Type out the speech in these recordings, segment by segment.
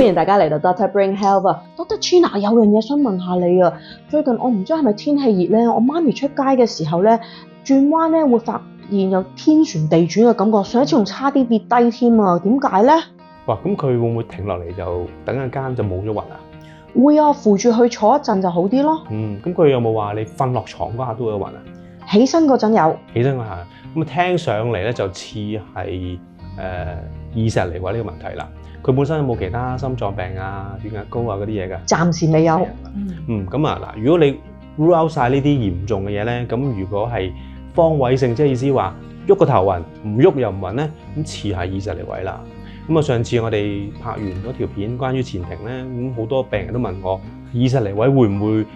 迎大家嚟到 Dr. Brain Health 啊 ，Dr. China 有樣嘢想問下你啊。最近我唔知係咪天氣熱咧，我媽咪出街嘅時候咧，轉彎咧會發現有天旋地轉嘅感覺，上一次仲差啲跌低添啊，點解咧？哇！咁佢會唔會停落嚟就等陣間就冇咗暈啊？會啊，扶住去坐一陣就好啲咯。咁佢有冇話你瞓落床嗰下都會有暈啊？起身嗰陣有。起身嗰下，咁聽上嚟咧就似係耳石離位呢個問題啦。佢本身有冇其他心臟病啊、血壓高啊嗰啲嘢㗎？暫時未有。咁啊嗱，如果你 rule out 曬呢啲嚴重嘅嘢咧，咁如果係方位性，即係意思話喐個頭暈，唔喐又唔暈咧，咁似係耳石離位啦。咁啊，上次我哋拍完嗰條片關於前庭咧，咁好多病人都問我耳石離位會唔會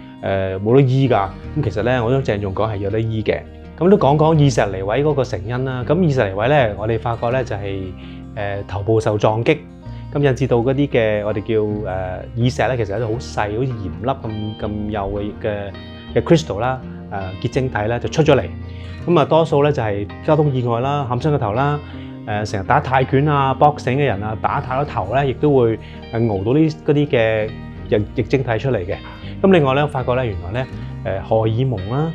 冇得醫㗎？咁其實咧，我都鄭重講係有得醫嘅。咁都講講耳石離位嗰個成因啦。咁耳石離位咧，我哋發覺咧就係頭部受撞擊，咁引致到嗰啲嘅我哋叫耳石咧，其實係一啲好細，好似鹽粒咁幼嘅 crystal 啦，結晶體咧就出咗嚟。咁啊，多數咧就係交通意外啦、冚親個頭啦。成日打泰拳啊、boxing 嘅人啊，打太多頭咧，亦都會熬到嗰啲嘅液晶體出嚟嘅。咁另外咧，我發覺咧原來咧荷爾蒙啦、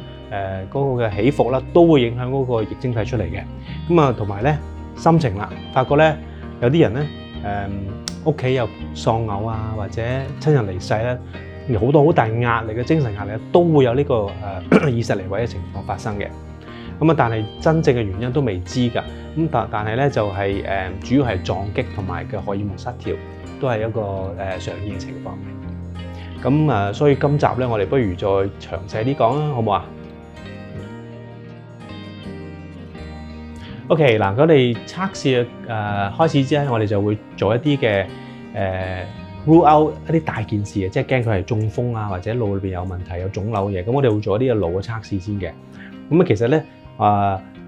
嗰個嘅起伏啦，都會影響嗰個液晶體出嚟嘅。咁啊，同埋咧心情啦，發覺咧有啲人咧屋企有喪偶啊，或者親人離世咧，好多好大壓力嘅精神壓力都會有呢個耳石離位嘅情況發生嘅。咁啊，但係真正嘅原因都未知㗎。咁但係咧就係主要係撞擊同埋嘅荷爾蒙失調，都係一個常見嘅情況。咁所以今集咧，我哋不如再詳細啲講啦，好唔好啊 ？OK， 嗱，我哋測試開始之前，我哋就會做一啲嘅rule out 一啲大件事嘅，即係驚佢係中風啊，或者腦裏邊有問題、有腫瘤嘅嘢。咁我哋會做一啲嘅腦嘅測試先嘅。咁啊，其實咧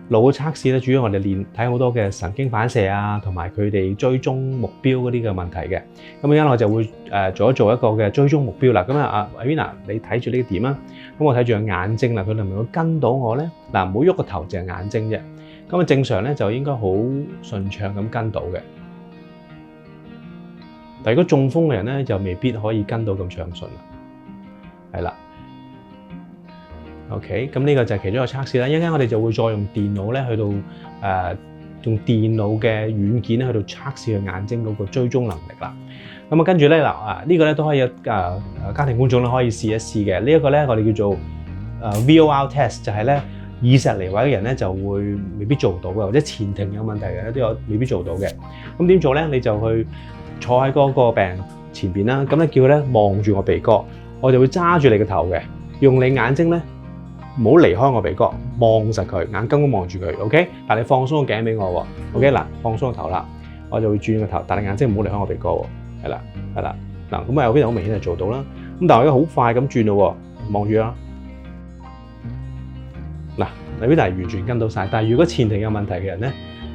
腦嘅測試咧，主要我哋睇好多嘅神經反射啊，同埋佢哋追蹤目標嗰啲嘅問題嘅。咁而家我就會做一個嘅追蹤目標啦。咁啊，阿 Avina，你睇住呢個點啊？咁我睇住個眼睛啦，佢能唔能夠跟到我咧？嗱，唔好喐個頭，淨係眼睛啫。咁啊，正常咧就應該好順暢咁跟到嘅。但如果中風嘅人咧，就未必可以跟到咁暢順啦。係啦。OK， 咁呢個就係其中一個測試啦。一陣間我哋就會再用電腦咧去到用電腦嘅軟件咧去到測試佢眼睛嗰個追蹤能力啦。咁啊，跟住咧呢個咧都可以家庭觀眾咧可以試一試嘅。呢一個咧我哋叫做VOR test，就係咧耳石離位嘅人咧就會未必做到嘅，或者前庭有問題嘅都有未必做到嘅。咁點做咧？你就去坐喺嗰個病人前邊啦。咁咧叫佢咧望住我鼻哥，我就會揸住你嘅頭嘅，用你眼睛咧。唔好離開我鼻哥，望實佢，眼金咁望住佢 ，OK？ 但你放鬆個頸俾我喎 ，OK？ 嗱，放鬆個頭啦，我就會轉個頭，但你眼睛唔好離開我鼻哥喎，係啦，係啦，嗱，咁啊有啲人好明顯係做到啦，咁但係我而家好快咁轉咯喎，望住啦，嗱，你呢度係完全跟到晒，但係如果前庭有問題嘅人咧，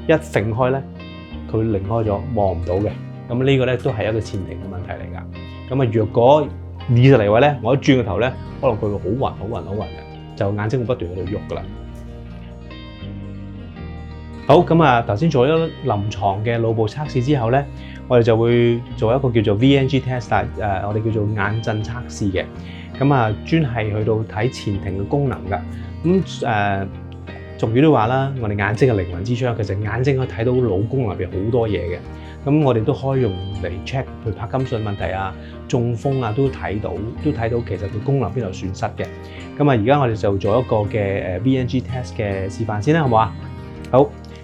一揈開咧，佢會離開咗，望唔到嘅，咁呢個咧都係一個前庭嘅問題嚟㗎，咁啊若果耳石離位咧，我一轉個頭咧，可能佢會好暈嘅。就眼睛會不斷喺度喐噶啦。好，咁啊，頭先做咗臨床嘅腦部測試之後咧，我哋就會做一個叫做 VNG test，我哋叫做眼震測試嘅。咁啊，專係去到睇前庭嘅功能噶。咁俗語都話啦，我哋眼睛係靈魂之窗，其實眼睛可以睇到腦功能入邊好多嘢嘅。咁我哋都可以用嚟 check 佢柏金遜問題啊、中風啊，都睇到其實佢功能邊度損失嘅。咁啊，而家我哋就做一個嘅VNG test 嘅示範先啦，好唔好啊？好，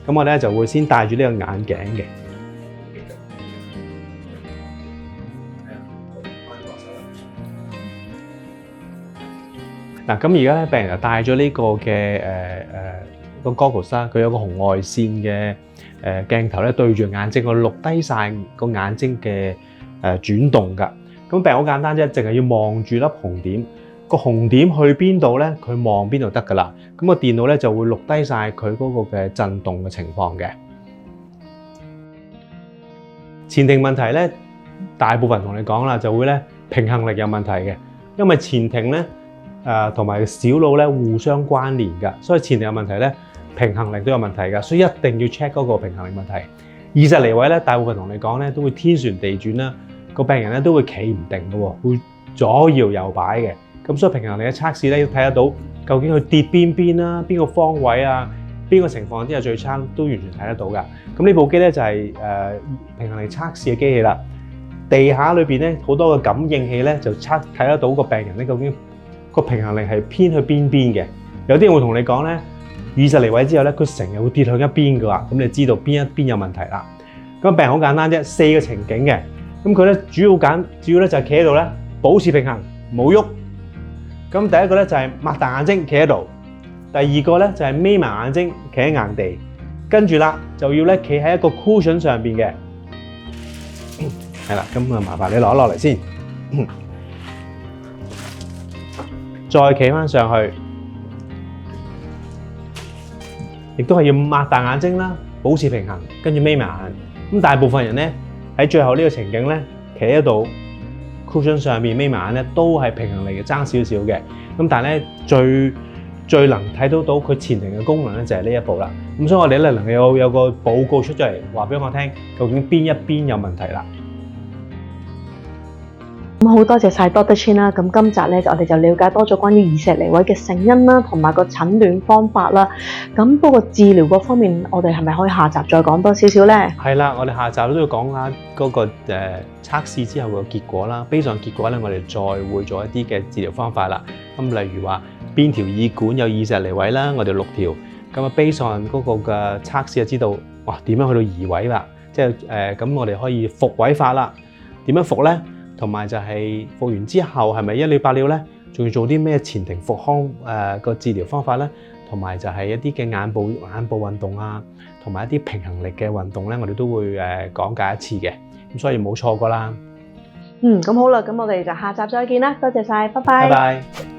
咁我咧就會先戴住呢個眼鏡嘅。嗱，咁而家咧病人就戴咗呢個嘅個 goggles 啦，佢有個紅外線嘅鏡頭咧對住眼睛，我錄低晒個眼睛嘅轉動㗎。咁病人好簡單啫，淨係要望住粒紅點，個紅點去邊度咧，佢望邊度得㗎啦。咁個電腦咧就會錄低晒佢嗰個嘅震動嘅情況嘅。前庭問題咧，大部分同你講啦，就會咧平衡力有問題嘅，因為前庭咧同埋小腦咧互相關聯㗎，所以前庭有問題咧，平衡力都有問題㗎，所以一定要 check 嗰個平衡力問題。耳石離位咧，大部分同你講咧都會天旋地轉啦，個病人咧都會企唔定嘅喎，會左搖右擺嘅。咁所以平衡力嘅測試咧要睇得到究竟佢跌邊邊啦，邊個方位啊，邊個情況之下最差都完全睇得到㗎。咁呢部機咧就係平衡力測試嘅機器啦。地下裏邊咧好多個感應器咧就睇得到個病人咧究竟個平衡力係偏去邊邊嘅。有啲人會同你講咧，20厘位之後咧佢成日會跌向一邊嘅話，咁你知道邊一邊有問題啦。咁病人好簡單啫，4個情景嘅。咁佢咧主要咧就係企喺度咧保持平衡冇喐。咁第一個咧就係擘大眼睛企喺度，第二個咧就係眯埋眼睛企喺硬地，跟住啦就要咧企喺一個 cushion 上邊嘅，係啦，咁啊麻煩你攞落嚟先，再企翻上去，亦都係要擘大眼睛啦，保持平衡，跟住眯埋眼。咁大部分人咧喺最後呢個情景咧企喺度。cushion 上面眯埋眼咧，都係平衡力嘅爭少少嘅。咁但係咧最能睇到佢前庭嘅功能咧，就係呢一步啦。咁所以我哋咧能夠有個報告出咗嚟，話俾我聽，究竟邊一邊有問題啦。咁好多謝晒 Dr. Chin 啦。咁今集咧我哋就了解多咗關於耳石離位嘅成因啦，同埋個診斷方法啦。咁不過治療嗰方面，我哋係咪可以下集再講多少少咧？係啦，我哋下集都要講下嗰個測試之後嘅結果啦。based on結果咧，我哋再會做一啲嘅治療方法啦。咁例如話邊條耳管有耳石離位啦，我哋6條。咁啊 based on 嗰個嘅測試就知道，哇點樣去到移位啦？即係咁我哋可以復位法啦。點樣復咧？同埋就係復完之後係咪一了百了咧？仲要做啲咩前庭復康個治療方法咧？同埋就係一啲嘅眼部運動啊，同埋一啲平衡力嘅運動咧，我哋都會講解一次嘅。咁所以冇錯過啦。咁好啦，咁我哋就下集再見啦。多謝晒，拜拜。拜拜。